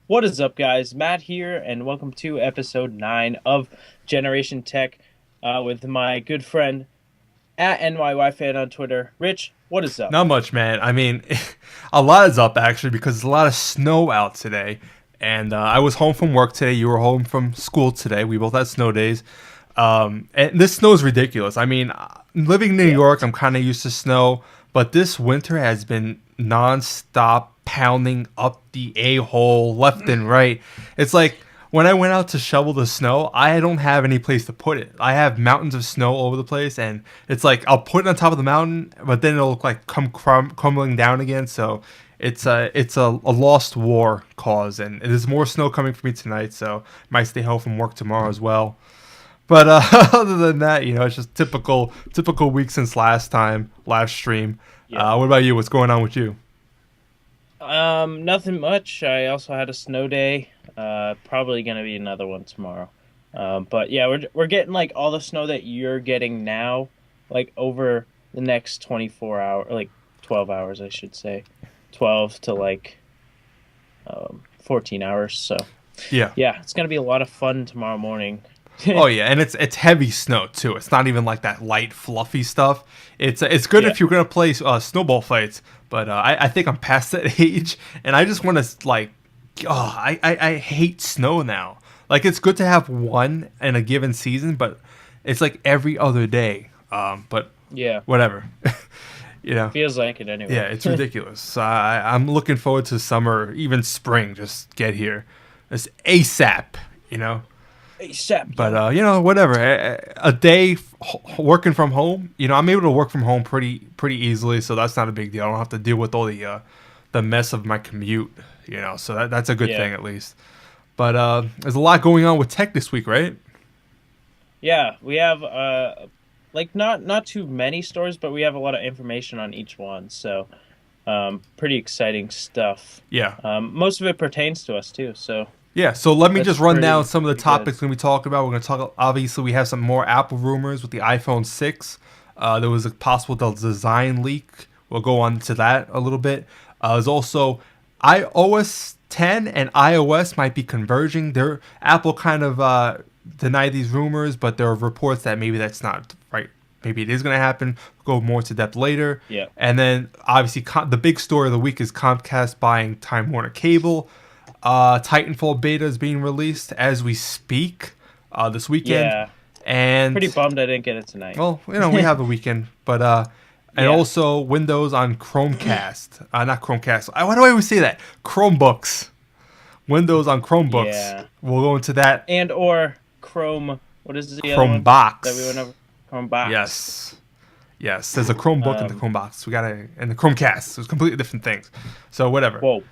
What is up, guys? Matt here, and welcome to episode 9 of Generation Tech with my good friend at NYYFan on Twitter. Rich, what is up? Not much, man. I mean, a lot is up actually because there's a lot of snow out today. And I was home from work today. You were home from school today. We both had snow days. And this snow is ridiculous. I mean, living in New Yeah. York, I'm kind of used to snow. But this winter has been nonstop pounding up the a-hole left and right. It's like when I went out to shovel the snow, I don't have any place to put it. I have mountains of snow all over the place, and it's like I'll put it on top of the mountain, but then it'll like come crumbling down again. So it's a lost war cause, and there's more snow coming for me tonight. So I might stay home from work tomorrow as well. But other than that, it's just typical week since last stream. Yeah. What about you? What's going on with you? Nothing much. I also had a snow day. Probably gonna be another one tomorrow. But yeah, we're getting like all the snow that you're getting now, like over the next 24 hour, like 12 hours, I should say, 12 to 14 hours. So Yeah. yeah, it's gonna be a lot of fun tomorrow morning. Oh yeah, and it's heavy snow too. It's not even like that light fluffy stuff. It's good Yeah. if you're gonna play snowball fights, but I think I'm past that age, and I just want to like, I hate snow now. Like it's good to have one in a given season, but it's like every other day. But Yeah. whatever, you know. Feels like it Yeah, anyway. it's ridiculous. So I'm looking forward to summer, even spring. Just get here, it's ASAP. You know. ASAP, But yo. whatever. A day working from home, I'm able to work from home pretty easily, so that's not a big deal. I don't have to deal with all the mess of my commute, So that's a good Yeah. thing at least. But there's a lot going on with tech this week, right? Yeah, we have like not too many stories, but we have a lot of information on each one. So, pretty exciting stuff. Yeah. Most of it pertains to us too. So Yeah, so let me that's just run down some of the pretty good. topics we're going to be talking about. We're going to talk, obviously, we have some more Apple rumors with the iPhone 6. There was a possible design leak. We'll go on to that a little bit. There's also iOS 10 and iOS might be converging. Apple kind of denied these rumors, but there are reports that maybe that's not right. Maybe it is going to happen. We'll go more to depth later. Yeah. And then, obviously, the big story of the week is Comcast buying Time Warner Cable. Titanfall Beta is being released as we speak this weekend, Yeah. and Pretty bummed I didn't get it tonight. well, we have a weekend, but and Yeah. also Windows on Chromecast, not Chromecast. Why do I always say that? Chromebooks, Windows on Chromebooks. Yeah. We'll go into that. And or Chrome. What is the other one that we went Chromebox. over? Chrome box. Yes. There's a Chromebook and the Um. Chromebox. And the Chromecast. So it's completely different things. So whatever. Whoa.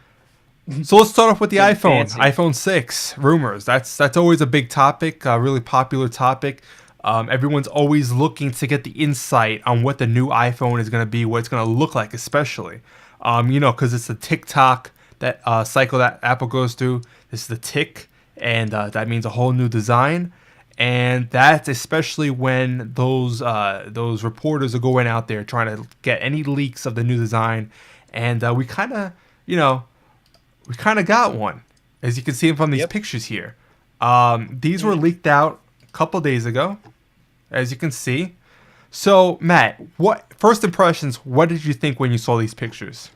So let's start off with the Getting iPhone. fancy. iPhone 6 rumors. That's always a big topic, a really popular topic. Everyone's always looking to get the insight on what the new iPhone is going to be, what it's going to look like, especially. Because it's the TikTok that cycle that Apple goes through. This is the tick, and that means a whole new design. And that's especially when those reporters are going out there trying to get any leaks of the new design, and we kind of, got one, as you can see from these Yep. pictures here. These were leaked out a couple days ago, as you can see. So, Matt, what first impressions? What did you think when you saw these pictures?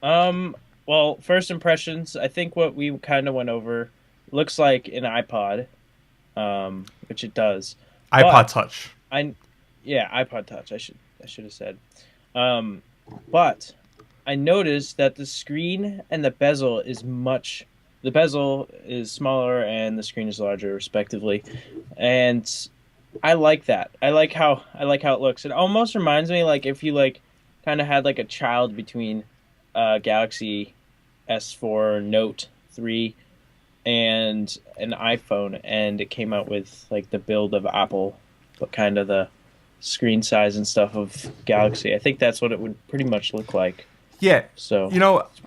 Well, first impressions, I think what we kind of went over looks like an iPod, which it does. iPod But Touch. I, yeah, iPod Touch. I should have said. But I noticed that the screen and the bezel is smaller and the screen is larger, respectively, and I like that. I like how it looks. It almost reminds me like if you like kind of had like a child between Galaxy S4 Note 3 and an iPhone, and it came out with like the build of Apple, but kind of the screen size and stuff of Galaxy. I think that's what it would pretty much look like. Yeah, So you know, it's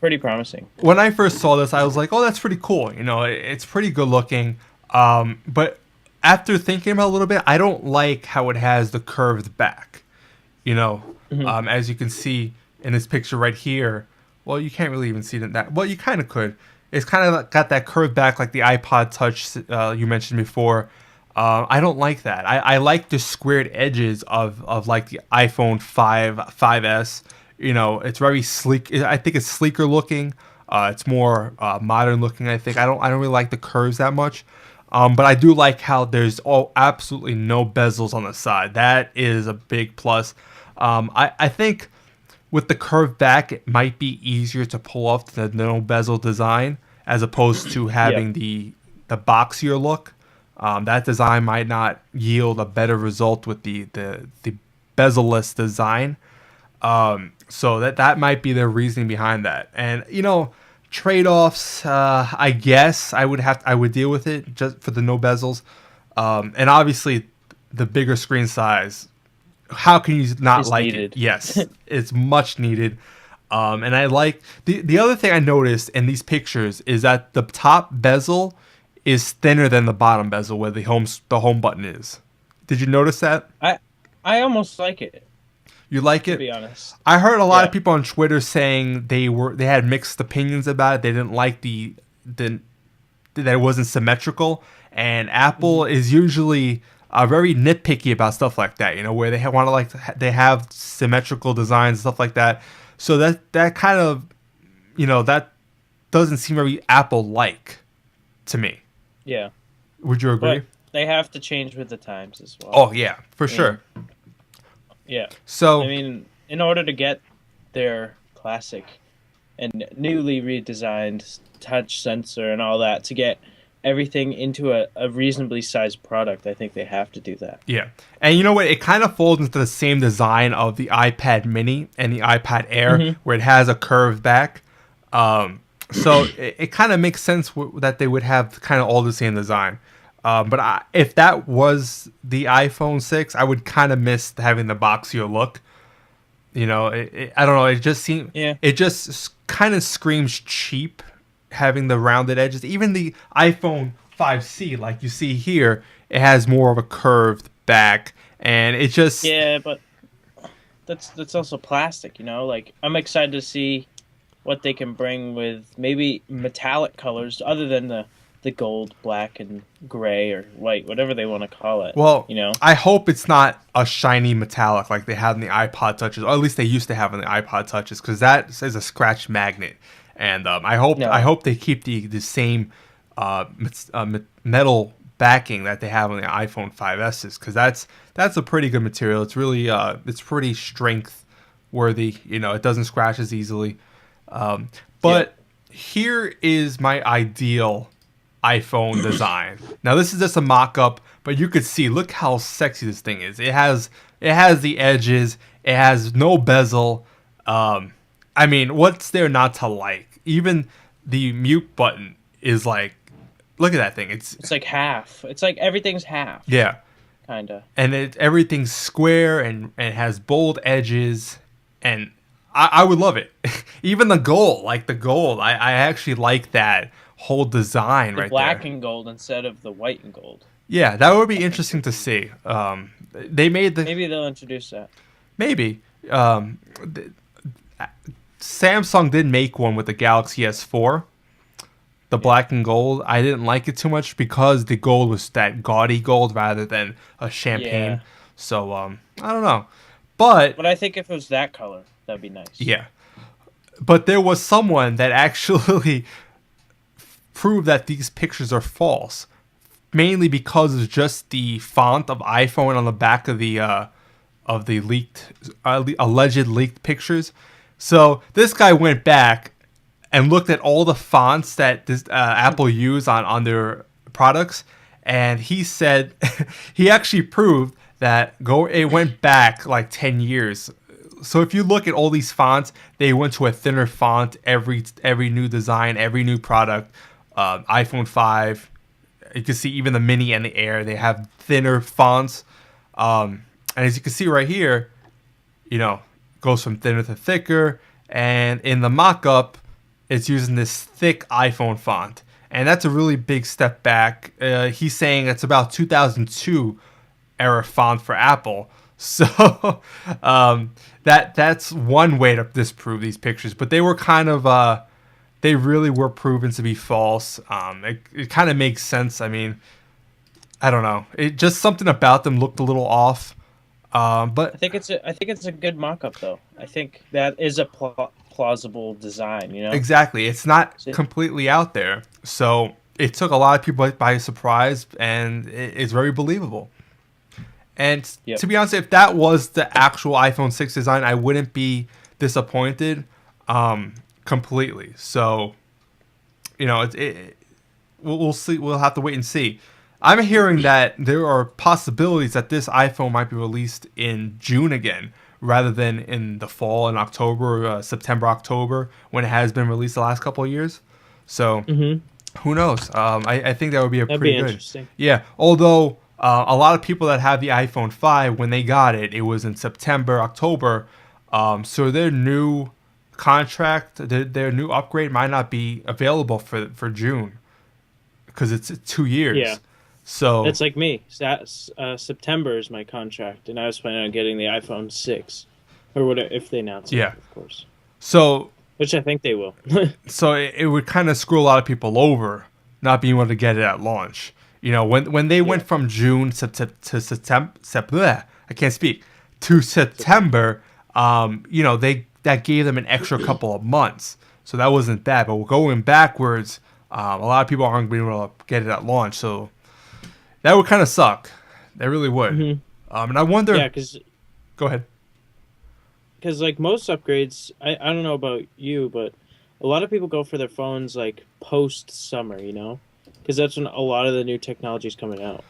pretty promising. when I first saw this, I was like, "Oh, that's pretty cool." It's pretty good looking. But after thinking about it a little bit, I don't like how it has the curved back. Mhm. As you can see in this picture right here. Well, you can't really even see that. Well, you kind of could. it's kind of got that curved back like the iPod Touch you mentioned before. I don't like that. I like the squared edges of like the iPhone 5S. You know, it's very sleek. I think it's sleeker looking. It's more modern looking. I think I don't really like the curves that much. But I do like how there's absolutely no bezels on the side. That is a big plus. I think with the curved back, it might be easier to pull off the no bezel design as opposed to having the boxier look. That design might not yield a better result with the bezel-less design. So that might be the reasoning behind that. And you know, trade-offs, I guess I would deal with it just for the no bezels. And obviously the bigger screen size. How can you not like needed. it? Yes, it's much needed. And I like the other thing I noticed in these pictures is that the top bezel is thinner than the bottom bezel where the home button is. Did you notice that? I almost like it. You like it? To be honest, I heard a lot of people on Twitter saying they had mixed opinions about it. They didn't like that it wasn't symmetrical. And Apple is usually very nitpicky about stuff like that. You know, where they want to they have symmetrical designs and stuff like that. So that kind of, you know, that doesn't seem very Apple-like to me. Yeah. Would you agree? But they have to change with the times as well. Oh yeah, for sure. Yeah. So I mean, in order to get their classic and newly redesigned touch sensor and all that, to get everything into a reasonably sized product, I think they have to do that. Yeah. And you know what? It kind of folds into the same design of the iPad mini and the iPad Air, where it has a curved back. So it kind of makes sense that they would have kind of all the same design. But if that was the iPhone 6, I would kind of miss having the boxier look. You know, I don't know. It just seemed, it just kind of screams cheap, having the rounded edges. Even the iPhone 5C, like you see here, it has more of a curved back, and it just but that's also plastic. You know, like I'm excited to see what they can bring with maybe metallic colors other than the gold, black, and gray or white, whatever they want to call it. Well, you know, I hope it's not a shiny metallic like they had in the iPod Touches, or at least they used to have in the iPod Touches, because that is a scratch magnet. And I hope they keep the same metal backing that they have on the iPhone 5Ss, because that's a pretty good material. It's really it's pretty strength worthy. You know, it doesn't scratch as easily. But here is my ideal iPhone design. Now this is just a mock-up, but you could see, look how sexy this thing is. It has the edges. It has no bezel. I mean, what's there not to like? Even the mute button is like, look at that thing. It's like half. It's like everything's half. Yeah. Kinda. And everything's square and has bold edges, and I would love it. Even the gold, I actually like that whole design right there. The black and gold instead of the white and gold. Yeah, that would be interesting to see. Maybe they'll introduce that. Maybe. Samsung did make one with the Galaxy S4, the black and gold. I didn't like it too much because the gold was that gaudy gold rather than a champagne. Yeah. So I don't know, but I think if it was that color, that'd be nice. Yeah, but there was someone that actually proved that these pictures are false, mainly because it's just the font of iPhone on the back of the leaked, alleged leaked pictures. So this guy went back and looked at all the fonts that this Apple used on their products, and he said he actually proved that it went back like 10 years. So if you look at all these fonts, they went to a thinner font every new design, every new product. iPhone 5, you can see even the Mini and the Air, they have thinner fonts. And as you can see right here, you know, goes from thinner to thicker, and in the mock-up it's using this thick iPhone font, and that's a really big step back. He's saying it's about 2002 era font for Apple, so that's one way to disprove these pictures. But they were kind of they really were proven to be false. It kind of makes sense. I mean, I don't know. It just something about them looked a little off. But I think it's a good mock-up though. I think that is a plausible design. You know. exactly, it's not So, completely out there. So it took a lot of people by surprise, and it's very believable. And yep. to be honest, if that was the actual iPhone 6 design, I wouldn't be disappointed completely. So, we'll see. We'll have to wait and see. I'm hearing that there are possibilities that this iPhone might be released in June again, rather than in the fall in October, September, October, when it has been released the last couple of years. So, who knows? I think that would be That'd pretty be good. interesting. Yeah. Although a lot of people that have the iPhone 5, when they got it, it was in September, October. So their new contract, their new upgrade might not be available for June because it's 2 years. Yeah. So That's like me. September is my contract, and I was planning on getting the iPhone 6, or whatever if they announce it, Yeah. of course. So Which I think they will. so it would kind of screw a lot of people over not being able to get it at launch. When they went from June to September, I can't speak, to September. That gave them an extra couple of months, so that wasn't bad. But going backwards, a lot of people aren't going to be able to get it at launch, so that would kind of suck. That really would. And I wonder. Yeah, because Go ahead. like most upgrades, I don't know about you, but a lot of people go for their phones like post summer, because that's when a lot of the new technology is coming out.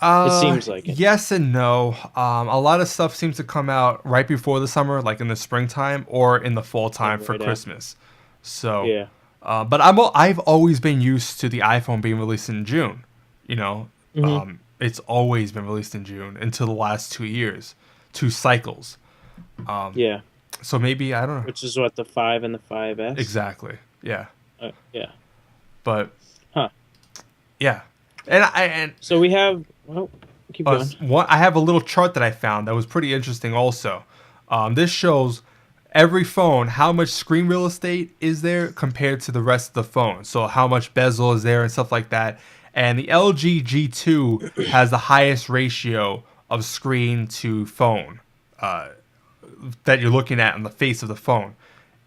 It seems like it. Yes and no. A lot of stuff seems to come out right before the summer, like in the springtime or in the fall time for Christmas. So, yeah. But I've always been used to the iPhone being released in June. It's always been released in June until the last 2 years, 2 cycles. Yeah. So maybe, I don't know. Which is what, the 5 and the 5S? Exactly. Yeah. Yeah. But yeah. And so we have keep going. I have a little chart that I found that was pretty interesting also. This shows every phone, how much screen real estate is there compared to the rest of the phone. So how much bezel is there and stuff like that. And the LG G2 has the highest ratio of screen to phone that you're looking at on the face of the phone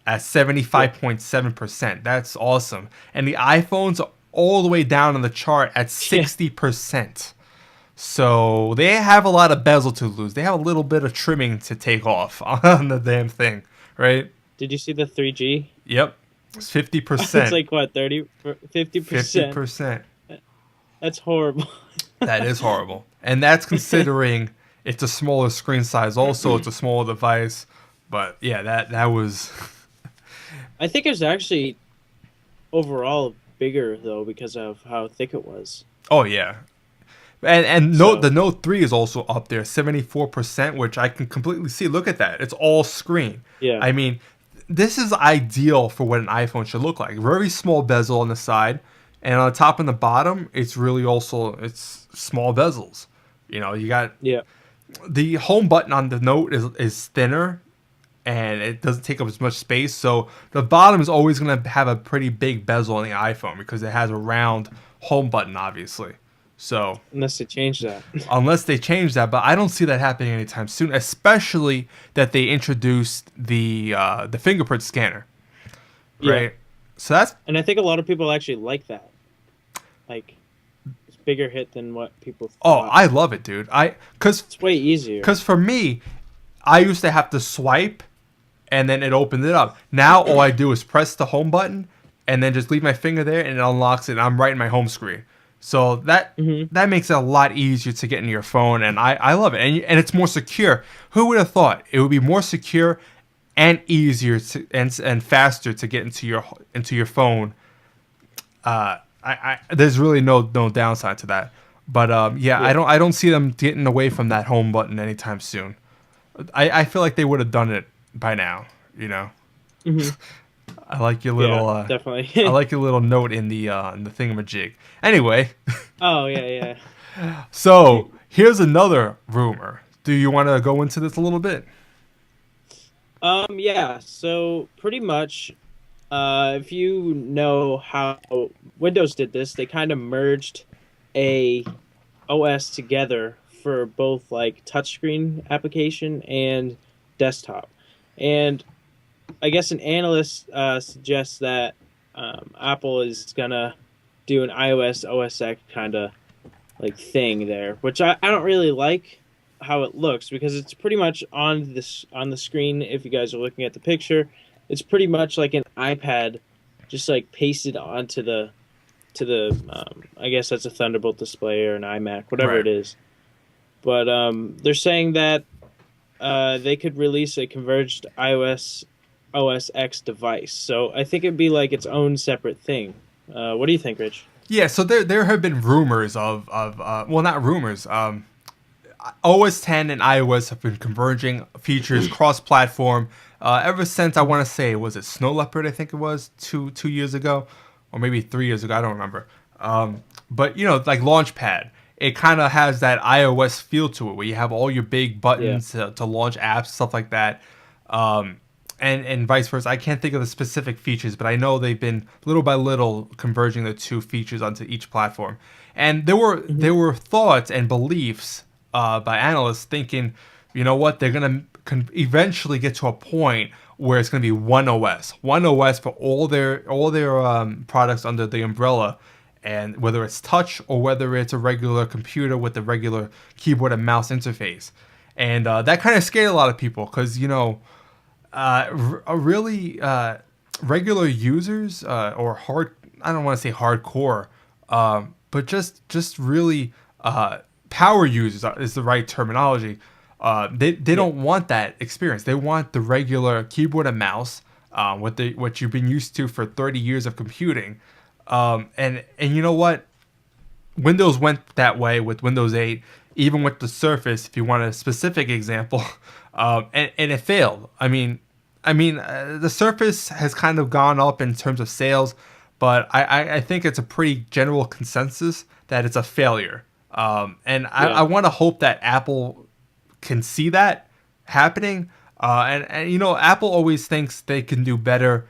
at 75.7%. That's awesome. And the iPhones are all the way down on the chart at 60%. So they have a lot of bezel to lose. They have a little bit of trimming to take off on the damn thing, right? Did you see the 3G? Yep. It's 50%. It's like what, 50%? 50%. That's horrible. That is horrible. And that's considering it's a smaller screen size. Also, it's a smaller device. But yeah, that was... I think it's actually overall bigger, though, because of how thick it was. Oh, yeah. And the Note 3 is also up there, 74%, which I can completely see. Look at that. It's all screen. Yeah. I mean, this is ideal for what an iPhone should look like. Very small bezel on the side. And on the top and the bottom, it's really also, it's small bezels. You got the home button on the Note is thinner, and it doesn't take up as much space. So the bottom is always going to have a pretty big bezel on the iPhone because it has a round home button, obviously. So unless they change that. But I don't see that happening anytime soon, especially that they introduced the fingerprint scanner. Right? Yeah. So and I think a lot of people actually like that. Like, it's bigger hit than what people thought. Oh, I love it, dude. Cuz it's way easier. Cuz for me, I used to have to swipe and then it opened it up. Now all I do is press the home button and then just leave my finger there and it unlocks it and I'm right in my home screen. So that makes it a lot easier to get into your phone, and I love it. And it's more secure. Who would have thought it would be more secure and easier and faster to get into your phone? There's really no downside to that. But I don't see them getting away from that home button anytime soon. I feel like they would have done it by now. I like your little definitely. I like your little note in the thingamajig. Anyway. Oh yeah. So here's another rumor. Do you want to go into this a little bit? Yeah. So pretty much, If you know how Windows did this, they kind of merged a OS together for both like touchscreen application and desktop. And I guess an analyst suggests that Apple is gonna do an iOS OS X kind of like thing there, which I don't really like how it looks because it's pretty much on the screen. If you guys are looking at the picture, it's pretty much like an iPad, just like pasted onto the I guess that's a Thunderbolt display or an iMac, whatever Right. it is. But they're saying that they could release a converged iOS OS X device. So I think it'd be like its own separate thing. What do you think, Rich? Yeah, so there have been rumors well, not rumors. OS 10 and iOS have been converging features cross-platform ever since I want to say was it Snow Leopard? I think it was two years ago, or maybe 3 years ago. I don't remember. But like Launchpad, it kind of has that iOS feel to it, where you have all your big Yeah. buttons to launch apps, stuff like that. Um, and vice versa. I can't think of the specific features, but I know they've been little by little converging the two features onto each platform. And Hmm. there were thoughts and beliefs by analysts thinking, you know what, they're gonna eventually get to a point where it's gonna be one OS for all their products under the umbrella, and whether it's touch or whether it's a regular computer with a regular keyboard and mouse interface. And that kind of scared a lot of people because really regular users or hard, I don't want to say hardcore, but just really power users is the right terminology. They Yeah. don't want that experience. They want the regular keyboard and mouse, what you've been used to for 30 years of computing. And you know what? Windows went that way with Windows 8, even with the Surface. If you want a specific example, and it failed. The Surface has kind of gone up in terms of sales, but I think it's a pretty general consensus that it's a failure. And I Yeah. want to hope that Apple can see that happening. And Apple always thinks they can do better.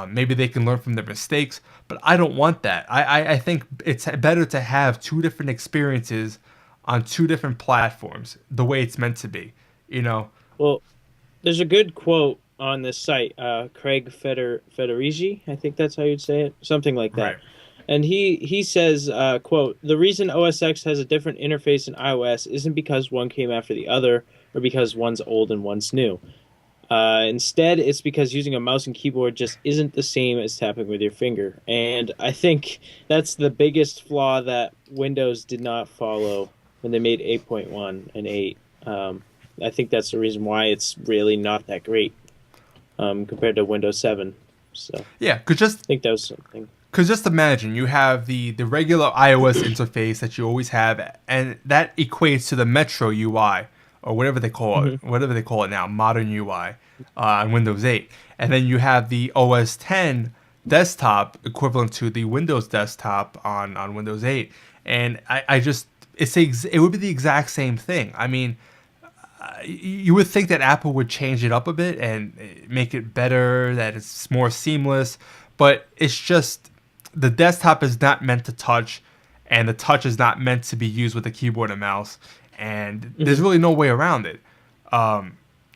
Maybe they can learn from their mistakes, but I don't want that. I think it's better to have two different experiences on two different platforms, the way it's meant to be. You know, Well, there's a good quote on this site, Craig Federici, I think that's how you'd say it, something like that. right? And he says, quote, "The reason OS X has a different interface than iOS isn't because one came after the other or because one's old and one's new. Instead, it's because using a mouse and keyboard just isn't the same as tapping with your finger." And I think that's the biggest flaw that Windows did not follow when they made 8.1 and 8. I think that's the reason why it's really not that great compared to Windows 7. So I Yeah, think that was something. because just imagine you have the regular iOS interface that you always have, and that equates to the Metro UI or Hmm. whatever they call it now, modern UI on Windows 8, and then you have the OS 10 desktop equivalent to the Windows desktop on Windows 8, and I just it would be the exact same thing. I mean, you would think that Apple would change it up a bit and make it better, that it's more seamless, but it's just the desktop is not meant to touch, and the touch is not meant to be used with a keyboard and mouse, and there's Hmm. really no way around it.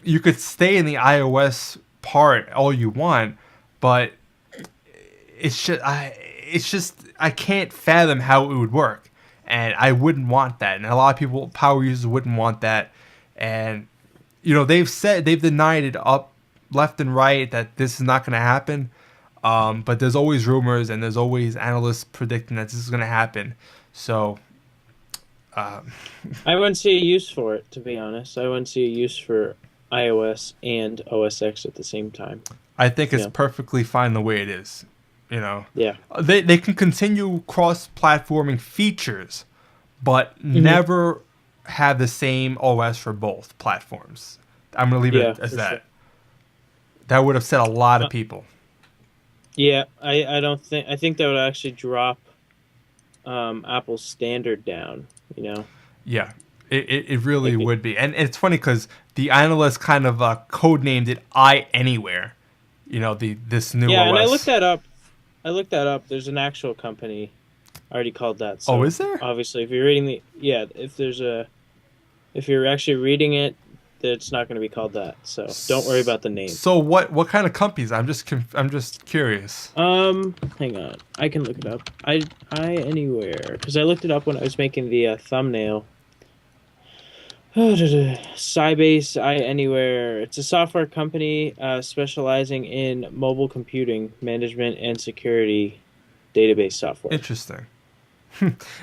You could stay in the iOS part all you want, but it's just I can't fathom how it would work, and I wouldn't want that, and a lot of people, power users, wouldn't want that, and they've denied it up, left and right that this is not going to happen, but there's always rumors and there's always analysts predicting that this is going to happen, so uh, I wouldn't see a use for it, to be honest. I wouldn't see a use for iOS and OS X at the same time. I think it's Yeah. perfectly fine the way it is. You know, Yeah. they can continue cross-platforming features, but Hmm. never have the same OS for both platforms. I'm gonna leave Yeah, it as for sure. that. That would upset a lot of Uh, people. yeah, I don't think I think that would actually drop Apple's standard down, you know. Yeah, it really Like it, would be, and it's funny because the analyst kind of code named it "I Anywhere." this new Yeah, and I looked OS. that up. There's an actual company already called that. Oh, So is there? obviously, if you're reading if you're actually reading it, it's not going to be called that. So don't worry about the name. So what kind of companies? I'm just curious. Hang on, I can look it up. I anywhere because I looked it up when I was making the thumbnail. Sybase I Anywhere. It's a software company specializing in mobile computing management and security database software. Interesting.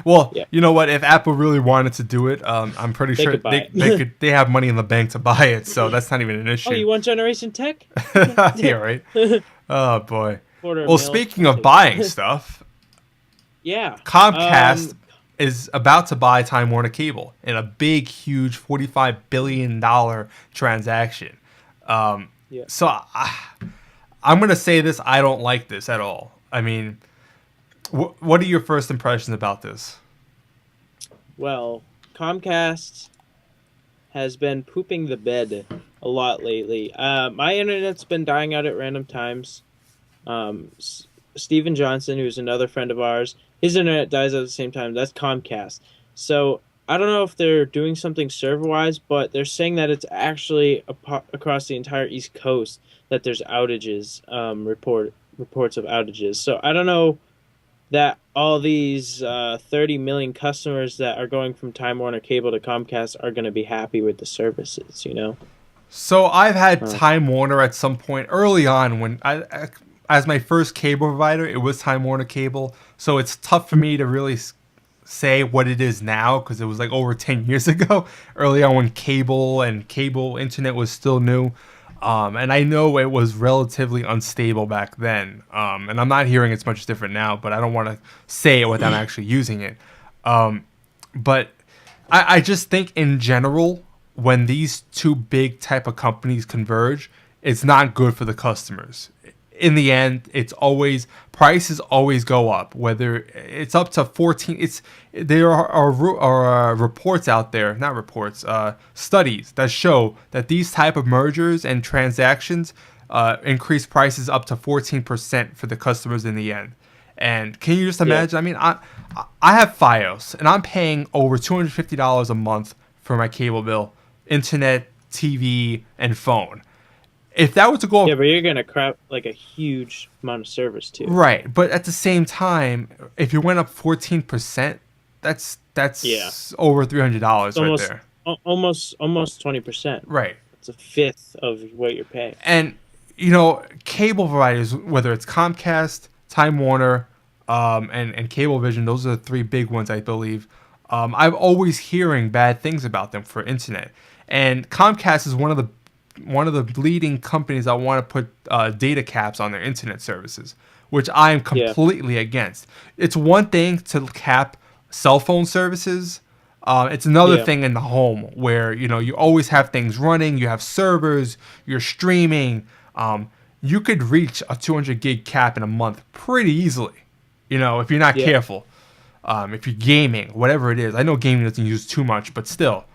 Well, Yeah, you know what? If Apple really wanted to do it, I'm pretty they sure could buy they have money in the bank to buy it, so that's not even an Oh, issue. you want Generation Tech? Yeah, right. Oh boy. Quarter a Well, mil. speaking I'll of take buying it. stuff, Yeah. Comcast is about to buy Time Warner Cable in a big, huge $45 billion transaction. Yeah. So I'm gonna say this: I don't like this at all. I mean, what are your first impressions about this? Well, Comcast has been pooping the bed a lot lately. My internet's been dying out at random times. Steven Johnson, who's another friend of ours, his internet dies at the same time. That's Comcast. So I don't know if they're doing something server-wise, but they're saying that it's actually across the entire East Coast that there's outages. Reports of outages. So I don't know that all these 30 million customers that are going from Time Warner Cable to Comcast are going to be happy with the services. So I've had Uh, Time Warner at some point early on when as my first cable provider, it was Time Warner Cable. So it's tough for me to really say what it is now because it was like over 10 years ago, early on when cable internet was still new. And I know it was relatively unstable back then. And I'm not hearing it's much different now, but I don't want to say it without actually using it. But I just think in general, when these two big type of companies converge, it's not good for the customers. In the end, it's always prices always go up. Whether it's up to 14, there are reports out there, not reports, studies that show that these type of mergers and transactions increase prices up to 14% for the customers in the end. And can you just yeah, imagine? I mean, I have FiOS, and I'm paying over $250 a month for my cable bill, internet, TV, and phone. If that were to go yeah, up, but you're gonna crap like a huge amount of service too. right, but at the same time, if you went up 14%, Yeah, that's over it's $300 right there. almost 20%. Right. It's a fifth of what you're paying. And cable providers, whether it's Comcast, Time Warner, and Cablevision, those are the three big ones, I believe. I'm always hearing bad things about them for internet, and Comcast is one of the leading companies that want to put data caps on their internet services, which I am Yeah, completely against. It's one thing to cap cell phone services. It's another yeah, thing in the home where you always have things running. You have servers. You're streaming. You could reach a 200 gig cap in a month pretty easily. If you're not yeah. careful. If you're gaming, whatever it is. I know gaming doesn't use too much, but still.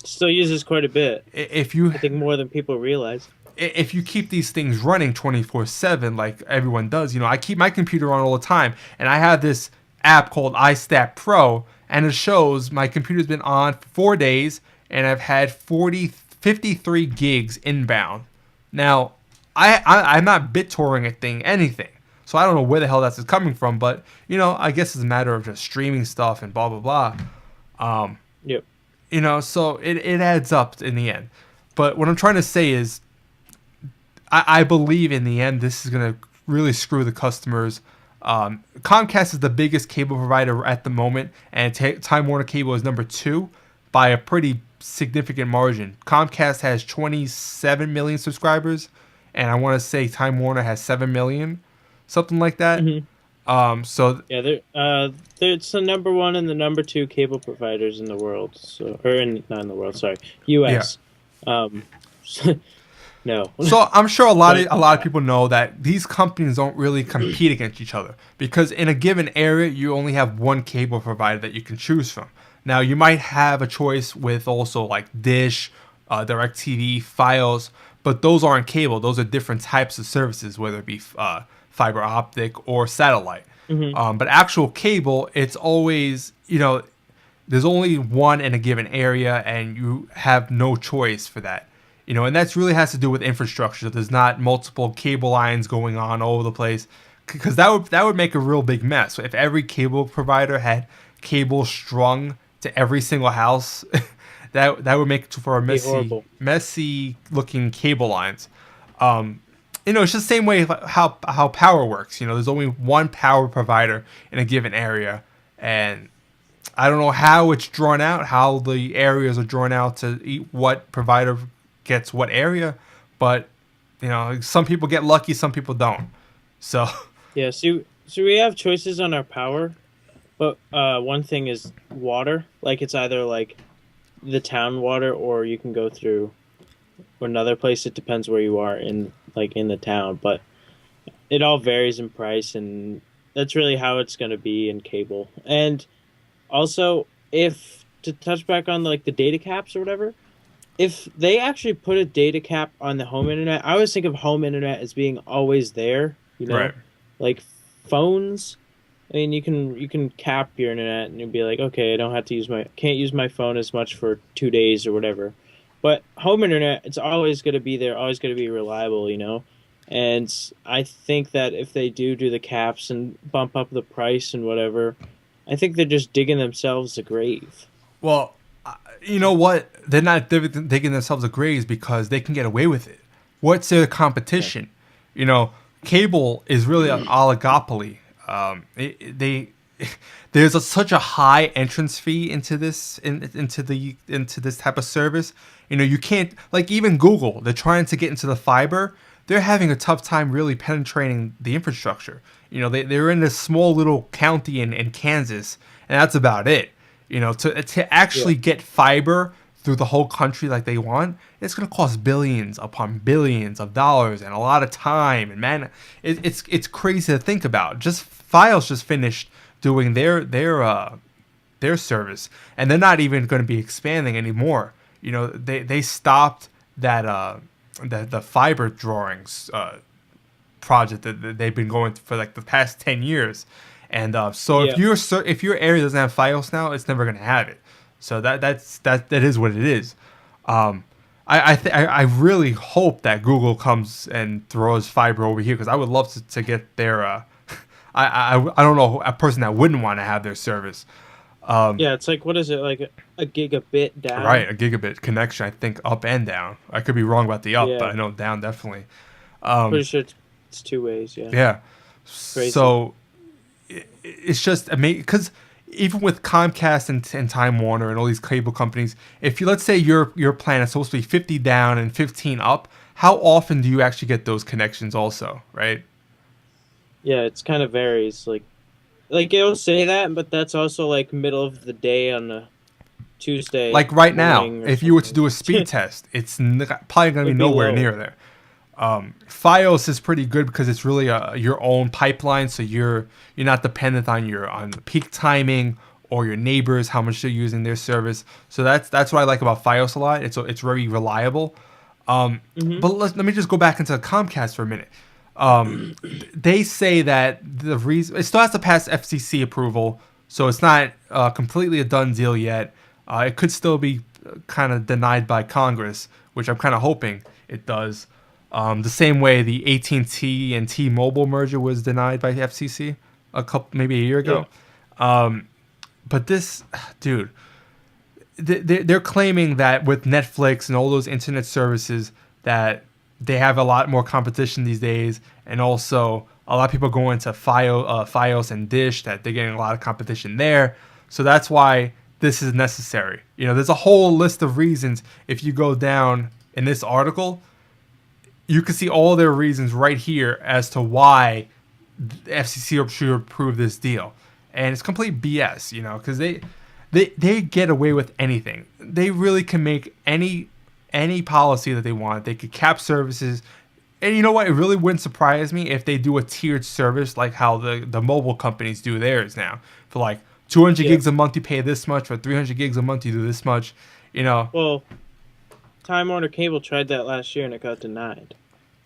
Still uses quite a bit. If you I think more than people realize. if you keep these things running 24/7 like everyone does, I keep my computer on all the time, and I have this app called iStat Pro, and it shows my computer's been on for 4 days, and I've had 53 gigs inbound. Now, I'm not BitTorrenting anything, so I don't know where the hell that's coming from, but I guess it's a matter of just streaming stuff and blah blah blah. Yep. So it adds up in the end. But what I'm trying to say is, I believe in the end this is going to really screw the customers. Comcast is the biggest cable provider at the moment, and Time Warner Cable is number 2 by a pretty significant margin. Comcast has 27 million subscribers, and I want to say Time Warner has 7 million, something like that. Hmm. So Yeah, it's the number one and the number two cable providers in the world. So, not in the world. Sorry, yeah. U.S. Um, no. So I'm sure a lot But of people know that these companies don't really compete against each other, because in a given area you only have one cable provider that you can choose from. Now you might have a choice with also like Dish, DirecTV, Files, but those aren't cable. Those are different types of services, whether it be fiber optic or satellite. Hmm. But actual cable, it's always, there's only one in a given area, and you have no choice for that. And that's really has to do with infrastructure. There's not multiple cable lines going on all over the place, because that would make a real big mess. If every cable provider had cable strung to every single house, that would make it for a Be horrible. messy looking cable lines. It's just the same way how power works. There's only one power provider in a given area, and I don't know how it's drawn out, how the areas are drawn out to what provider gets what area, but some people get lucky, some people don't. So Yeah, so we have choices on our power, but one thing is water. Like it's either like the town water, or you can go through another place. It depends where you are in the town, but it all varies in price, and that's really how it's going to be in cable. And also, if to touch back on like the data caps or whatever, if they actually put a data cap on the home internet, I always think of home internet as being always there, right. like phones. I mean, you can cap your internet and you'll be like, okay, I don't have to can't use my phone as much for 2 days or whatever. But home internet, it's always going to be there, always going to be reliable. And I think that if they do the caps and bump up the price and whatever, I think they're just digging themselves a grave. Well, you know what? They're not digging themselves a grave because they can get away with it. What's their competition? Cable is really an oligopoly. There's such a high entrance fee into this into this type of service. You can't, like, even Google. They're trying to get into the fiber. They're having a tough time really penetrating the infrastructure. They're in this small little county in Kansas, and that's about it. To actually get fiber through the whole country like they want, it's going to cost billions upon billions of dollars and a lot of time. And man, it's crazy to think about. Just Fios just finished doing their service, and they're not even going to be expanding anymore. They stopped the fiber drawings project that they've been going for like the past 10 years. And so Yeah. if your area doesn't have Fios now, it's never going to have it. So that is what it is. I really hope that Google comes and throws fiber over here, because I would love to get their I don't know a person that wouldn't want to have their service. Yeah, it's like, what is it, like a gigabit down? Right, a gigabit connection, I think, up and down. I could be wrong about the up, Yeah. but I know down definitely. Pretty sure it's 2 ways, yeah. Yeah. Crazy. So it's just amazing, because even with Comcast and Time Warner and all these cable companies, if let's say your plan is supposed to be 50 down and 15 up, how often do you actually get those connections also, right? Yeah, it's kind of varies. Like it'll say that, but that's also like middle of the day on a Tuesday. Like right now, morning or if you were to something. do a speed test, it's probably going to be It'd be nowhere low. near there. Fios is pretty good because it's really your own pipeline, so you're not dependent on the peak timing or your neighbors, how much they're using their service. So that's what I like about Fios a lot. It's very reliable. But let me just go back into Comcast for a minute. They say that the reason it still has to pass FCC approval, so it's not completely a done deal yet. It could still be kind of denied by Congress, which I'm kind of hoping it does. The same way the AT&T and T-Mobile merger was denied by the FCC maybe a year ago. Yeah. But this, dude, they're claiming that with Netflix and all those internet services that they have a lot more competition these days, and also a lot of people go into Fios and Dish, that they're getting a lot of competition there. So that's why this is necessary. There's a whole list of reasons. If you go down in this article, you can see all their reasons right here as to why the FCC should approve this deal. And it's complete BS, because they get away with anything. They really can make any policy that they want. They could cap services. And you know what? It really wouldn't surprise me if they do a tiered service like how the mobile companies do theirs now. For like 200 gigs a month, you pay this much. For 300 gigs a month, you do this much. Well, Time Warner Cable tried that last year and it got denied.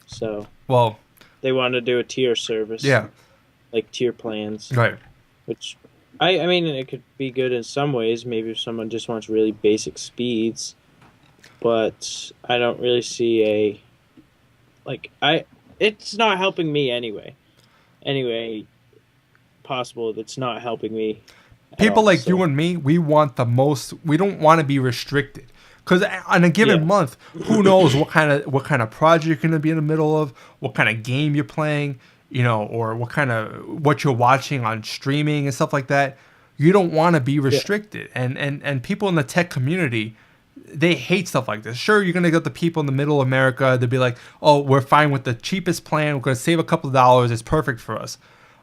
So Well, they wanted to do a tier service, yeah, like tier plans, right. which I mean it could be good in some ways. Maybe if someone just wants really basic speeds, but I don't really see a like I. It's not helping me anyway. Anyway, possible that's not helping me at People all. like you So and me, we want the most. We don't want to be restricted because on a given yeah, month, who knows what kind of project you're going to be in the middle of, what kind of game you're playing, or what you're watching on streaming and stuff like that. You don't want to be yeah, restricted, and people in the tech community, they hate stuff like this. Sure, you're gonna get the people in the middle of America to be like, "Oh, we're fine with the cheapest plan. We're gonna save a couple of dollars. It's perfect for us."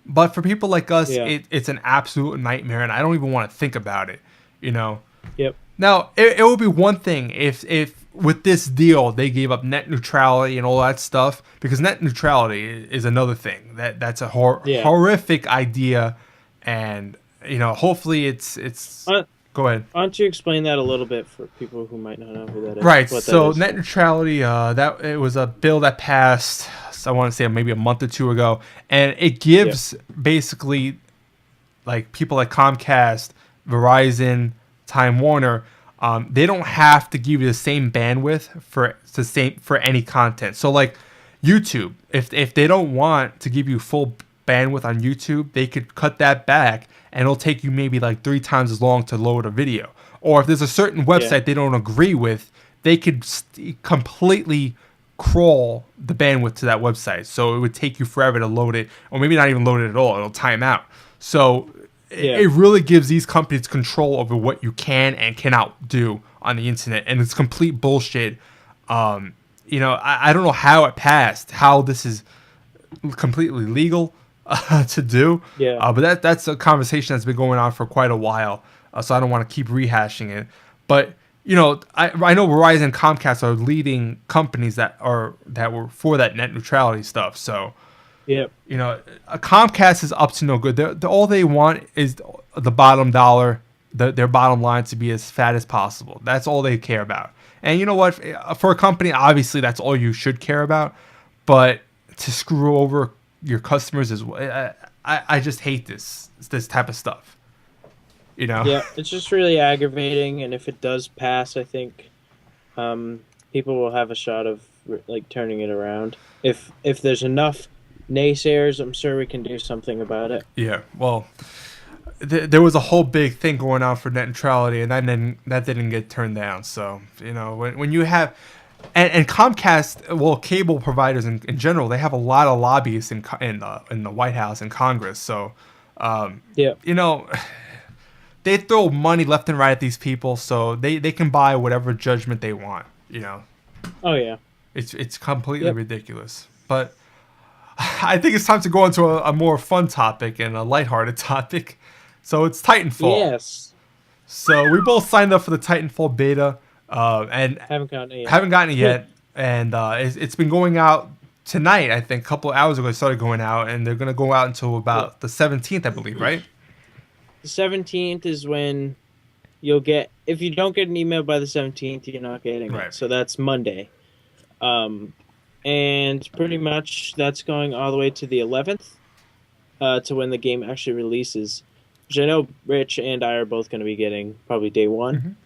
But for people like us, yeah, it's an absolute nightmare, and I don't even want to think about it. You know. yep, Now, it would be one thing if with this deal they gave up net neutrality and all that stuff, because net neutrality is another thing that's a yeah. horrific idea, and hopefully it's. Uh, Go ahead. Why don't you explain that a little bit for people who might not know who that is? Right. What that So is? net neutrality, that it was a bill that passed. So I want to say maybe a month or two ago, and it Yep. gives basically like people like Comcast, Verizon, Time Warner, they don't have to give you the same bandwidth for any content. So like YouTube, if they don't want to give you full bandwidth on YouTube, they could cut that back, and it'll take you maybe like 3 times as long to load a video. Or if there's a certain Yeah. website they don't agree with, they could completely crawl the bandwidth to that website. So it would take you forever to load it, or maybe not even load it at all. It'll time out. So Yeah. it really gives these companies control over what you can and cannot do on the internet, and it's complete bullshit. I don't know how it passed, how this is completely legal to do, Yeah. but that's a conversation that's been going on for quite a while. So I don't want to keep rehashing it, but I know Verizon and Comcast are leading companies that were for that net neutrality stuff. So Yep. Comcast is up to no good. All they want is the bottom dollar, their bottom line to be as fat as possible. That's all they care about. And you know what? For a company, obviously that's all you should care about. But to screw over your customers is I just hate this type of stuff. Yeah. It's just really aggravating, and if it does pass, I think um, people will have a shot of like turning it around. If there's enough naysayers, I'm sure we can do something about it. Yeah. Well, there was a whole big thing going on for net neutrality, and that didn't get turned down. So when you have and Comcast, well, cable providers in general, they have a lot of lobbyists in the White House and Congress. So Yeah. you know they throw money left and right at these people, so they can buy whatever judgment they want. Oh yeah. It's completely Yep. ridiculous. But I think it's time to go into a more fun topic and a lighthearted topic. So it's Titanfall. Yes. So we both signed up for the Titanfall beta, and Haven't gotten it yet. haven't gotten it yet. And it's been going out tonight. I think a couple of hours ago it started going out, and they're gonna go out until about the 17th, I believe, right? The 17th is when you'll get. If you don't get an email by the 17th, you're not getting Right. it. So that's Monday. And pretty much that's going all the way to the 11th, to when the game actually releases. Which I know Rich and I are both going to be getting probably day one,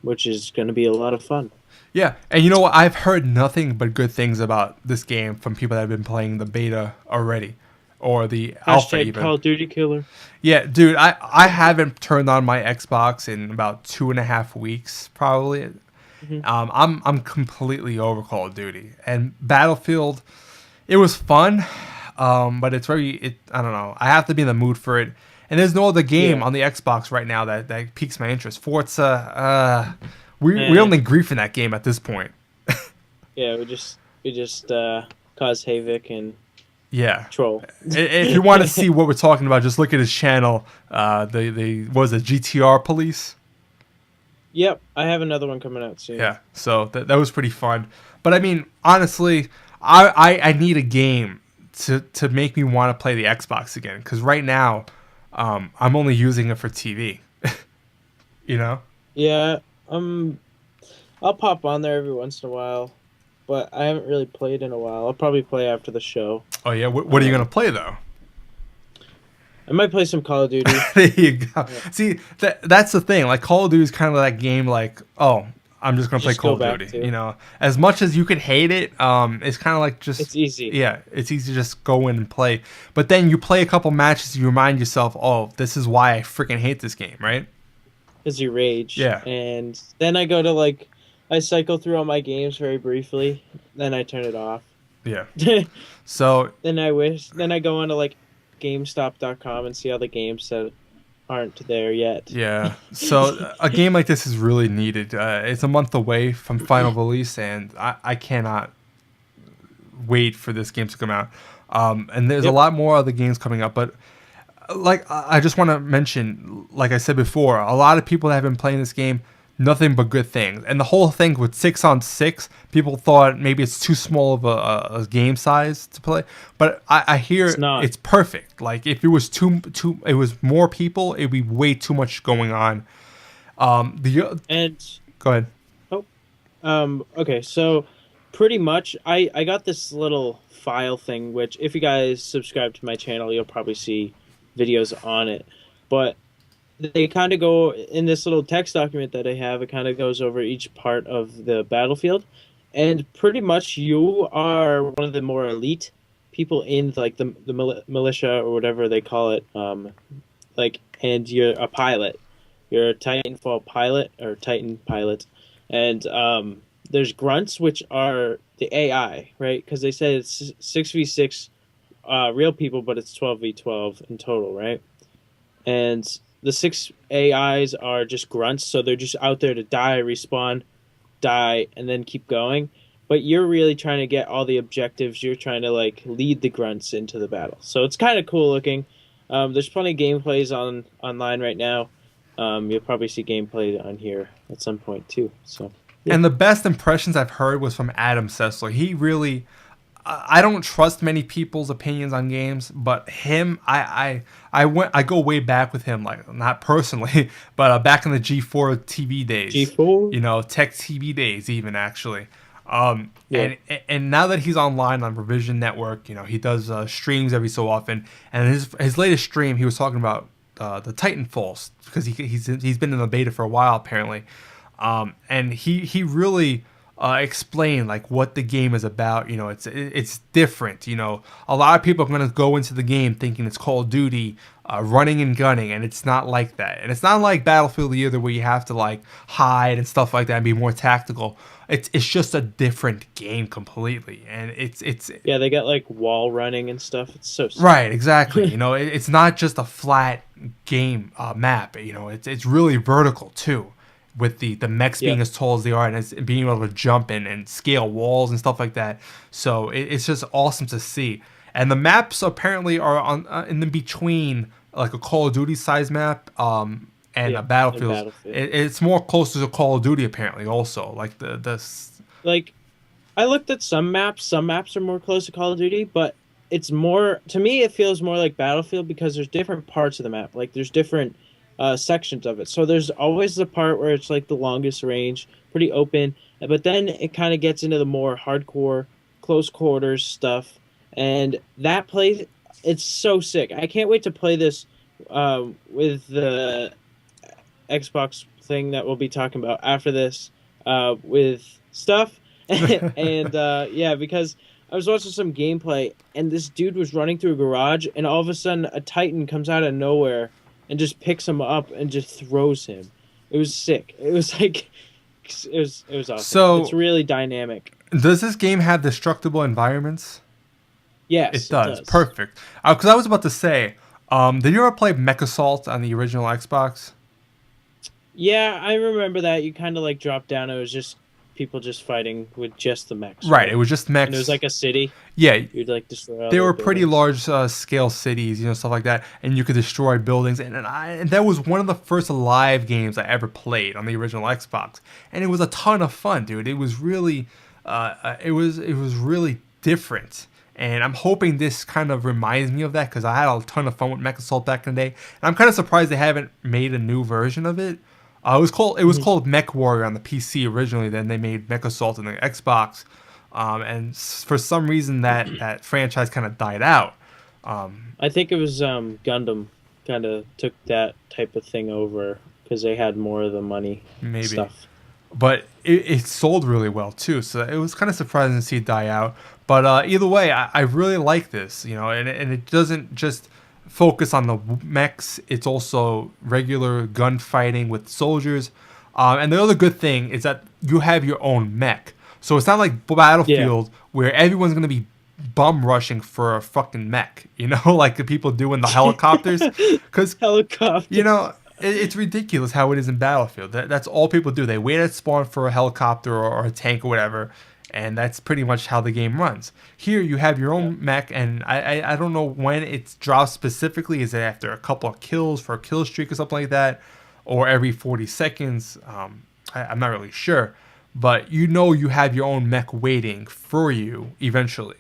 which is going to be a lot of fun. Yeah, and you know what? I've heard nothing but good things about this game from people that have been playing the beta already, or the alpha Hashtag even. Call of Duty killer. Yeah, dude, I haven't turned on my Xbox in about 2.5 weeks, probably. I'm completely over Call of Duty, and Battlefield. It was fun, but it's I don't know. I have to be in the mood for it, and there's no other game Yeah. on the Xbox right now that piques my interest. Forza, we're Eh. only griefing that game at this point. Yeah, we just cause havoc and Yeah. troll. If you want to see what we're talking about, just look at his channel. The what was it, GTR Police? Yep, I have another one coming out soon. Yeah, so that was pretty fun. But I mean, honestly, I need a game to make me want to play the Xbox again. Because right now, I'm only using it for TV. you know? Yeah, I'll pop on there every once in a while, but I haven't really played in a while. I'll probably play after the show. Oh yeah, what are you gonna Um, play though? I might play some Call of Duty. There you go. Uh, See, that's the thing. Like Call of Duty is kind of that game. Like, oh, I'm just gonna play just Call go of back Duty. to. As much as you could hate it, it's kind of like just It's easy yeah, it's easy to just go in and play. But then you play a couple matches, you remind yourself, oh, this is why I freaking hate this game, right? because you rage, Yeah, and then I go to I cycle through all my games very briefly, then I turn it off. yeah. So Then I go onto GameStop.com and see all the games that aren't there yet. yeah, so a game like this is really needed. It's a month away from final release, and I cannot wait for this game to come out. And there's a Yep, lot more other games coming up, but like I just want to mention, like I said before, a lot of people that have been playing this game, nothing but good things. And the whole thing with 6-on-6, people thought maybe it's too small of a game size to play, but I it's hear not. it's perfect. Like if it was it was more people, it'd be way too much going on. The And Go ahead. oh, okay, so pretty much I got this little file thing, which if you guys subscribe to my channel, you'll probably see videos on it. But they kind of go in this little text document that I have. It kind of goes over each part of the battlefield, and pretty much you are one of the more elite people in the militia or whatever they call it. And you're a pilot. You're a Titanfall pilot or Titan pilot, and there's grunts, which are the AI, right? Because they said it's 6v6 real people, but it's 12v12 in total, right? And the six AIs are just grunts, so they're just out there to die, respawn, die, and then keep going. But you're really trying to get all the objectives. You're trying to lead the grunts into the battle. So it's kind of cool looking. There's plenty of gameplays online right now. You'll probably see gameplay on here at some point too. So yeah, And the best impressions I've heard was from Adam Sessler. He really, I don't trust many people's opinions on games, but him, I go way back with him, like not personally, but back in the G4 TV days, G4. Tech TV days, even actually. Yeah, And now that he's online on Revision Network, he does streams every so often. And his latest stream, he was talking about the Titanfalls because he's been in the beta for a while apparently. And he really explained like what the game is about. It's different. A lot of people are going to go into the game thinking it's Call of Duty, running and gunning, and it's not like that. And it's not like Battlefield either, where you have to like hide and stuff like that and be more tactical. It's just a different game completely, and it's yeah. They got wall running and stuff. It's so sick. right, exactly. It's not just a flat game map. It's really vertical too, with the mechs Yeah, being as tall as they are and being able to jump and scale walls and stuff like that. So it's just awesome to see. And the maps apparently are on in the between like a Call of Duty size map and yeah. a And Battlefield. Battlefield. It's more closer to Call of Duty apparently also. Like the Like I looked at some maps. Some maps are more close to Call of Duty, but it's more to me. It feels more like Battlefield because there's different parts of the map. Like there's different sections of it. So there's always the part where it's like the longest range, pretty open, but then it kind of gets into the more hardcore, close quarters stuff, and that plays. It's so sick. I can't wait to play this with the Xbox thing that we'll be talking about after this with stuff. And yeah, because I was watching some gameplay and this dude was running through a garage and all of a sudden a Titan comes out of nowhere and just picks him up and just throws him. It was sick. It was it was awesome. so It's really dynamic. does this game have destructible environments? Yes, It it does. does. Perfect. Because I was about to say, did you ever play Mech Assault on the original Xbox? Yeah, I remember that. You kind of drop down. It was just people just fighting with just the mechs, Right. right? It was just And it mechs. was like a city. Yeah, You'd destroy all they the were pretty buildings. large scale cities, stuff like that, and you could destroy buildings. And that was one of the first live games I ever played on the original Xbox, and it was a ton of fun, dude. It was really, it was really different. And I'm hoping this kind of reminds me of that because I had a ton of fun with Mech Assault back in the day. And I'm kind of surprised they haven't made a new version of it. It was Mhm. called Mech Warrior on the PC originally. Then they made Mech Assault on the Xbox, and for some reason that franchise kind of died out. I think it was Gundam kind of took that type of thing over because they had more of the money Maybe, stuff. but it sold really well too. So it was kind of surprising to see it die out. But either way, I really like this, and it doesn't just focus on the mechs. It's also regular gunfighting with soldiers. And the other good thing is that you have your own mech. So it's not like Yeah, Battlefield where everyone's gonna be bum rushing for a fucking mech, like the people do in the helicopters, because you helicopters. know, it's ridiculous how it is in Battlefield. That's all people do. They wait at spawn for a helicopter or a tank or whatever, and that's pretty much how the game runs. Here, you have your Yeah. own mech, and I don't know when it's dropped specifically. Is it after a couple of kills for a kill streak or something like that, or every 40 seconds? I'm not really sure, but you have your own mech waiting for you eventually,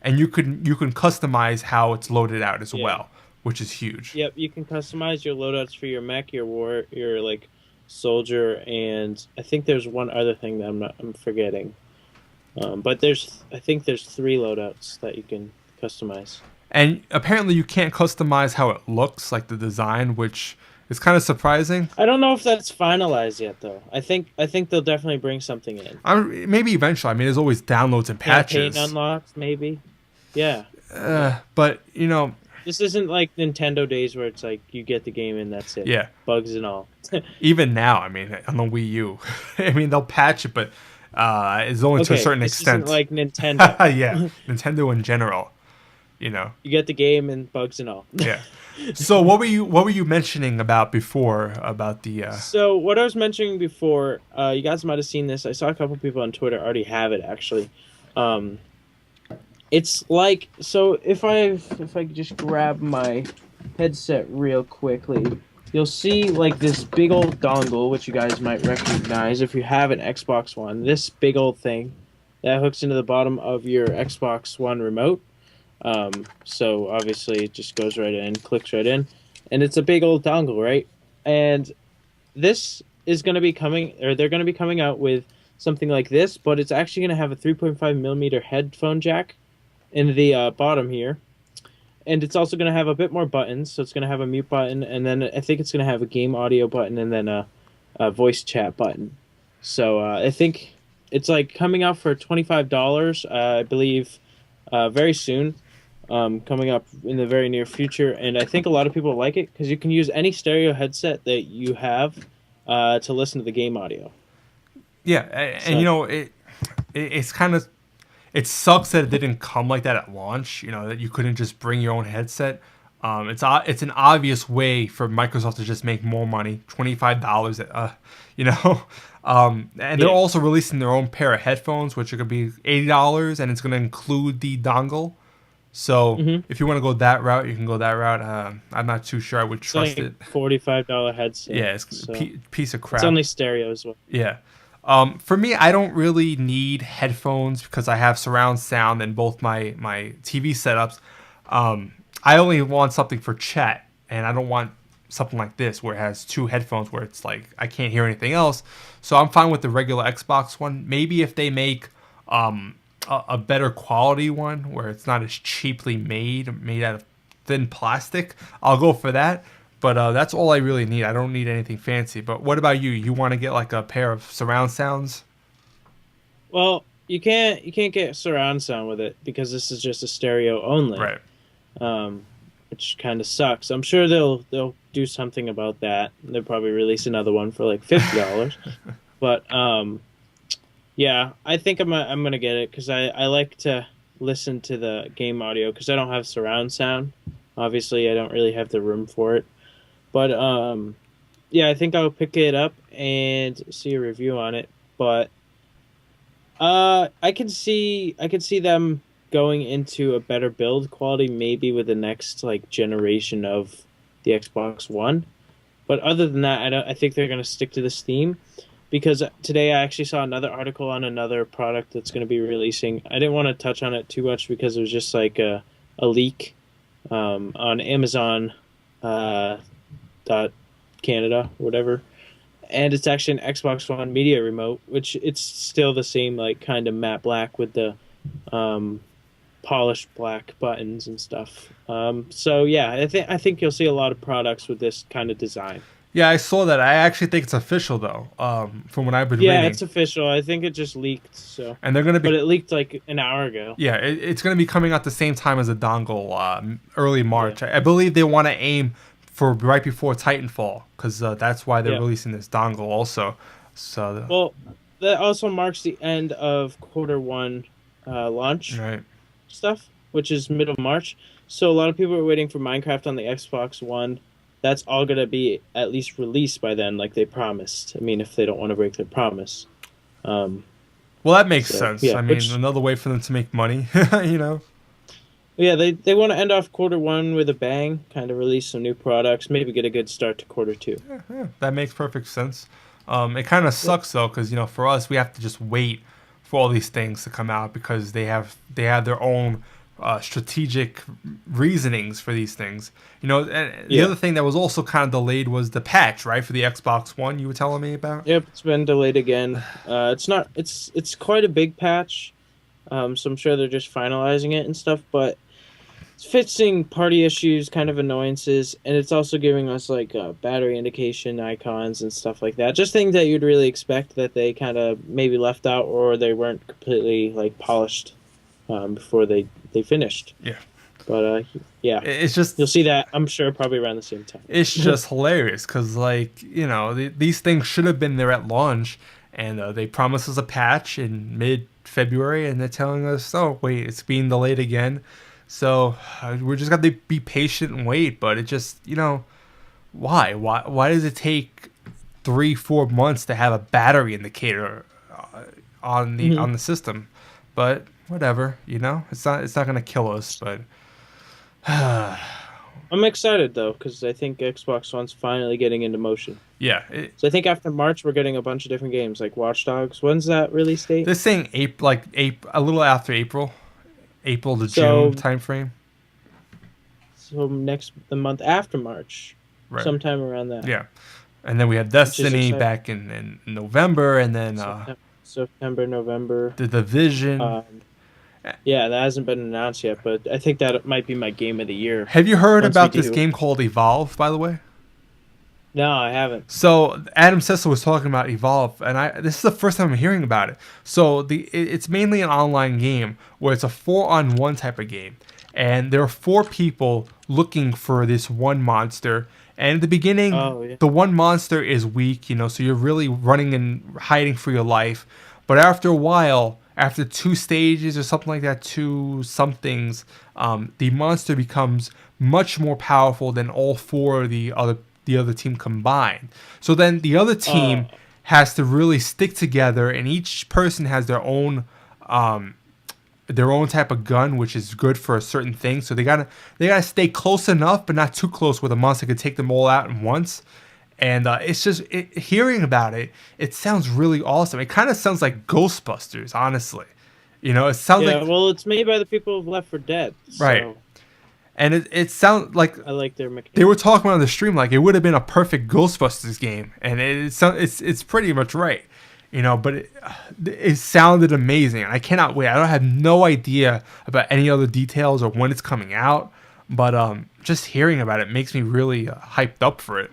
and you can customize how it's loaded out as Yeah. well, which is huge. Yep, you can customize your loadouts for your mech, your like soldier, and I think there's one other thing that I'm forgetting. But I think there's three loadouts that you can customize. And apparently, you can't customize how it looks, like the design, which is kind of surprising. I don't know if that's finalized yet, though. I think they'll definitely bring something in. Maybe eventually. I mean, there's always downloads and Campaign patches, unlocks, maybe. Yeah, yeah. but This isn't like Nintendo days where it's like you get the game and that's it, yeah. bugs and all. Even now, I mean, on the Wii U, I mean, they'll patch it, but it's only to a Okay, certain this isn't extent. like Nintendo. Yeah, Nintendo in general, you know. You get the game and bugs and all. Yeah. So what were you mentioning about before about the So what I was mentioning before, you guys might have seen this. I saw a couple people on Twitter already have it actually. Um, it's like so if I could just grab my headset real quickly, you'll see like this big old dongle, which you guys might recognize if you have an Xbox One. This big old thing that hooks into the bottom of your Xbox One remote. So obviously it just goes right in, clicks right in, and it's a big old dongle, right? And this is going to be coming, or they're going to be coming out with something like this, but it's actually going to have a 3.5 millimeter headphone jack in the bottom here, and it's also going to have a bit more buttons. So it's going to have a mute button, and then I think it's going to have a game audio button, and then a voice chat button. So I think it's like coming out for $25, I believe, very soon. Coming up in the very near future, and I think a lot of people like it because you can use any stereo headset that you have to listen to the game audio. yeah, and So, it's kind of it sucks that it didn't come like that at launch. That you couldn't just bring your own headset. It's an obvious way for Microsoft to just make more money, $25. You know, and they're yeah. also releasing their own pair of headphones, which are gonna be $80, and it's gonna include the dongle. So Hmm. if you want to go that route, you can go that route. I'm not too sure I would It's trust like it. $45 headset. Yeah, it's a So piece of it's crap. only stereo as well. Yeah. For me, I don't really need headphones because I have surround sound in both my TV setups. I only want something for chat, and I don't want something like this where it has two headphones where it's like I can't hear anything else. So I'm fine with the regular Xbox one. Maybe if they make a better quality one where it's not as cheaply made out of thin plastic, I'll go for that. But that's all I really need. I don't need anything fancy. But what about you? You want to get like a pair of surround sounds? Well, you can't get surround sound with it because this is just a stereo only, Right. um, which kind of sucks. I'm sure they'll do something about that. They'll probably release another one for like $50. But yeah, I think I'm gonna get it because I like to listen to the game audio because I don't have surround sound. Obviously, I don't really have the room for it. But yeah, I think I'll pick it up and see a review on it. But I can see them going into a better build quality maybe with the next like generation of the Xbox One. But other than that, I think they're gonna stick to this theme because today I actually saw another article on another product that's going to be releasing. I didn't want to touch on it too much because it was just like a leak on Amazon dot Canada, whatever. and it's actually an Xbox One media remote, which it's still the same like kind of matte black with the um, polished black buttons and stuff. So yeah, I think you'll see a lot of products with this kind of design. Yeah, I saw that. I actually think it's official though. From what I've been Yeah, reading, it's official. I think it just leaked. So, and they're gonna but be. it leaked like an hour ago. Yeah, it's going to be coming out the same time as a dongle, early Yeah. March. I believe they want to aim for right before Titanfall, because that's why they're Yeah. releasing this dongle also. So, Well, that also marks the end of quarter 1 launch right. stuff, which is middle March. So a lot of people are waiting for Minecraft on the Xbox One. That's all gonna be at least released by then, like they promised. I mean, if they don't want to break their promise. Um, Well, that makes so sense. yeah, I mean, which another way for them to make money, you know? yeah, they want to end off quarter 1 with a bang, kind of release some new products, maybe get a good start to quarter 2. Yeah, that makes perfect sense. It kind of Yeah. sucks though, because for us, we have to just wait for all these things to come out because they have their own strategic reasonings for these things. And the Yeah. other thing that was also kind of delayed was the patch, right, for the Xbox One. You were telling me about. Yep, it's been delayed again. It's not. It's quite a big patch. So I'm sure they're just finalizing it and stuff. But it's fixing party issues, kind of annoyances, and it's also giving us like battery indication icons and stuff like that. Just things that you'd really expect that they kind of maybe left out or they weren't completely like polished before they finished. Yeah, But yeah, it's just you'll see that I'm sure probably around the same time. it's just hilarious because these things should have been there at launch, and they promised us a patch in mid-February, and they're telling us, oh wait, it's being delayed again. So we're just gonna be patient and wait. But it just why does it take 3-4 months to have a battery indicator Mhm. on the system? But whatever, it's not gonna kill us. But I'm excited though because I think Xbox One's finally getting into motion. yeah, So I think after March we're getting a bunch of different games like Watch Dogs. When's that release date? this thing April, a little after April to June So timeframe, next the month after March, right? sometime around that. Yeah, and then we have Which is Destiny exciting. back in November, and then September, November. the Division. Um, yeah, that hasn't been announced yet, but I think that might be my game of the year Have you heard once we about this do. game called Evolve, by the way? No, I haven't. So Adam Sessler was talking about Evolve, and this is the first time I'm hearing about it. So it's mainly an online game where it's a 4-on-1 type of game, and there are 4 people looking for this one monster. And in the beginning, Oh yeah. the one monster is weak, so you're really running and hiding for your life. But after a while, after 2 stages or something like that, 2 somethings, the monster becomes much more powerful than all 4 of the other team combined. So then the other Uh, team has to really stick together, and each person has their own type of gun, which is good for a certain thing. So they gotta stay close enough, but not too close, where the monster could take them all out at once. And it's just hearing about it. It sounds really awesome. It kind of sounds like Ghostbusters, honestly. It sounds yeah. like Well, it's made by the people of Left 4 Dead, right, so and it sounds like I like their they were mechanics. talking about on the stream like it would have been a perfect Ghostbusters game, and it's pretty much right, But it sounded amazing, and I cannot wait. I don't have no idea about any other details or when it's coming out, but just hearing about it makes me really hyped up for it.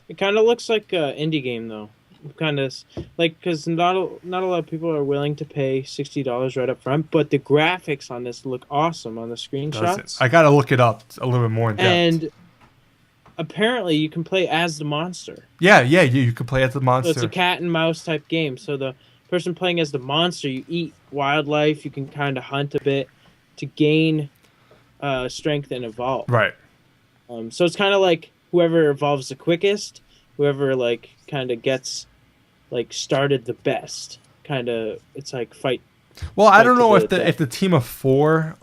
It kind of looks like an indie game though. Kind of like because not a lot of people are willing to pay $60 right up front, but the graphics on this look awesome on the Does it? screenshots. I gotta look it up a little bit more in depth. And apparently, you can play as the monster. Yeah, you could play as the So it's a monster. cat and mouse type game. So the person playing as the monster, you eat wildlife. You can kind of hunt a bit to gain strength and evolve. Right. So it's kind of like whoever evolves the quickest, whoever like kind of gets like started the best. Kind of, it's like fight. Well, I Fight don't to know the if the death. if the team of 4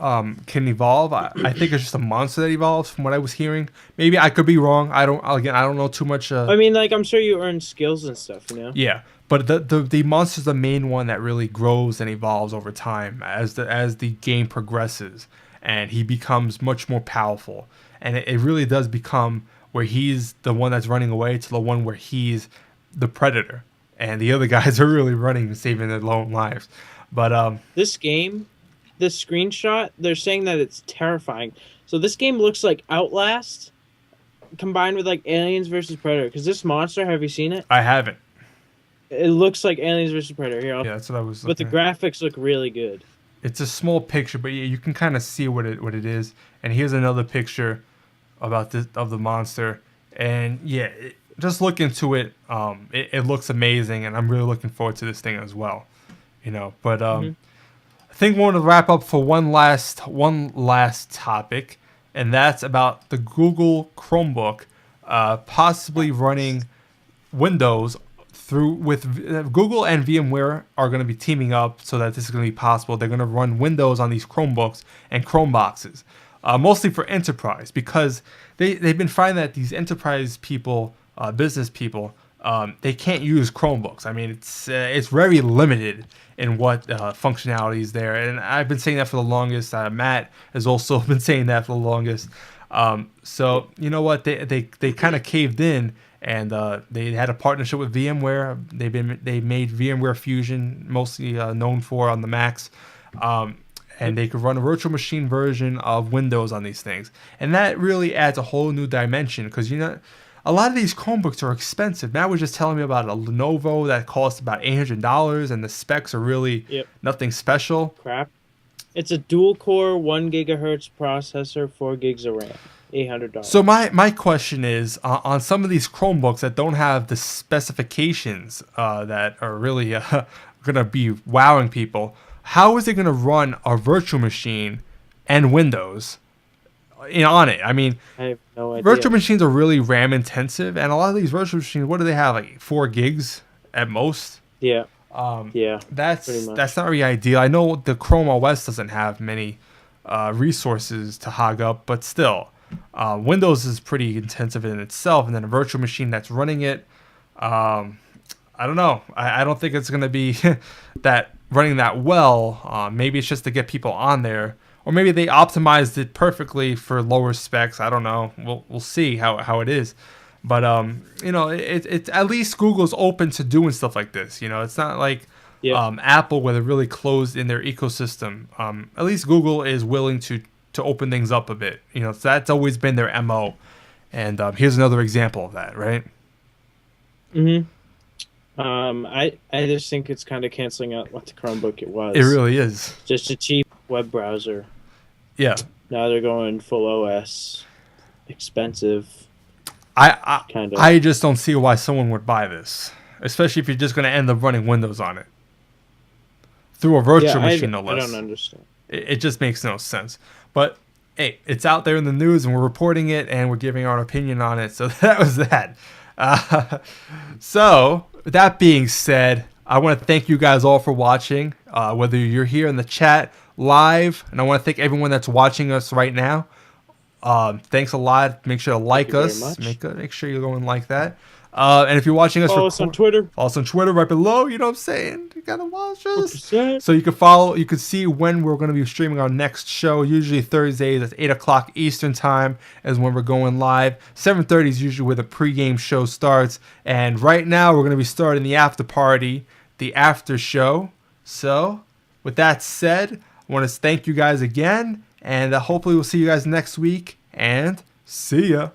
can evolve. I think it's just a monster that evolves, from what I was hearing. Maybe I could be wrong. I don't know too much. I mean, like I'm sure you earn skills and stuff. Yeah, but the monster's the main one that really grows and evolves over time as the game progresses, and he becomes much more powerful, and it really does become where he's the one that's running away to the one where he's the predator, and the other guys are really running and saving their own lives. But This game, this screenshot, they're saying that it's terrifying. So this game looks like Outlast combined with like Aliens versus Predator. Because this monster, have you seen it? I haven't. It looks like Aliens versus Predator. Here, Yeah, that's what I was. but the graphics look really good. It's a small picture, but yeah, you can kind of see what it is. And here's another picture about this of the monster. And yeah, just look into it. It looks amazing, and I'm really looking forward to this thing as well. But I think we want to wrap up for one last topic, and that's about the Google Chromebook possibly running Windows through with Google and VMware are going to be teaming up so that this is going to be possible. They're going to run Windows on these Chromebooks and Chromeboxes, mostly for enterprise, because they've been finding that these enterprise people, business people, they can't use Chromebooks. I mean, it's very limited in what functionality is there, and I've been saying that for the longest. Matt has also been saying that for the longest. So you know what? They kind of caved in. And they had a partnership with VMware. They made VMware Fusion, mostly known for on the Macs, and they could run a virtual machine version of Windows on these things. And that really adds a whole new dimension because a lot of these Chromebooks are expensive. Matt was just telling me about a Lenovo that costs about $800, and the specs are really nothing special. Crap! It's a dual core 1 gigahertz processor, 4 gigs of RAM. $800. So my question is, on some of these Chromebooks that don't have the specifications that are really going to be wowing people, how is it going to run a virtual machine and Windows on it? I mean, I have no idea. Virtual machines are really RAM intensive, and a lot of these virtual machines, what do they have, like 4 gigs at most? Yeah. That's not really ideal. I know the Chrome OS doesn't have many resources to hog up, but still. Windows is pretty intensive in itself, and then a virtual machine that's running it, I don't know. I don't think it's going to be that running that well. Maybe it's just to get people on there, or maybe they optimized it perfectly for lower specs. I don't know. We'll see how it is. But it's at least Google's open to doing stuff like this. It's not like Apple, where they're really closed in their ecosystem. At least Google is willing to open things up a bit. So that's always been their MO. And here's another example of that, right? I just think it's kind of canceling out what the Chromebook it was. It really is. Just a cheap web browser. Yeah. Now they're going full OS. Expensive. I just don't see why someone would buy this. Especially if you're just going to end up running Windows on it. Through a virtual machine, no less. I don't understand. It just makes no sense. But hey, it's out there in the news, and we're reporting it, and we're giving our opinion on it. So that was that. So with that being said, I want to thank you guys all for watching, whether you're here in the chat live, and I want to thank everyone that's watching us right now. Thanks a lot. Make sure to like us. Make sure you go and like that. And if you're watching us, follow us on Twitter. Follow us on Twitter right below. You know what I'm saying? You gotta watch us. 100%. So you can follow. You can see when we're going to be streaming our next show. Usually Thursdays at 8 o'clock Eastern time is when we're going live. 7:30 is usually where the pregame show starts. And right now we're going to be starting the after party, the after show. So with that said, I want to thank you guys again, and hopefully we'll see you guys next week. And see ya.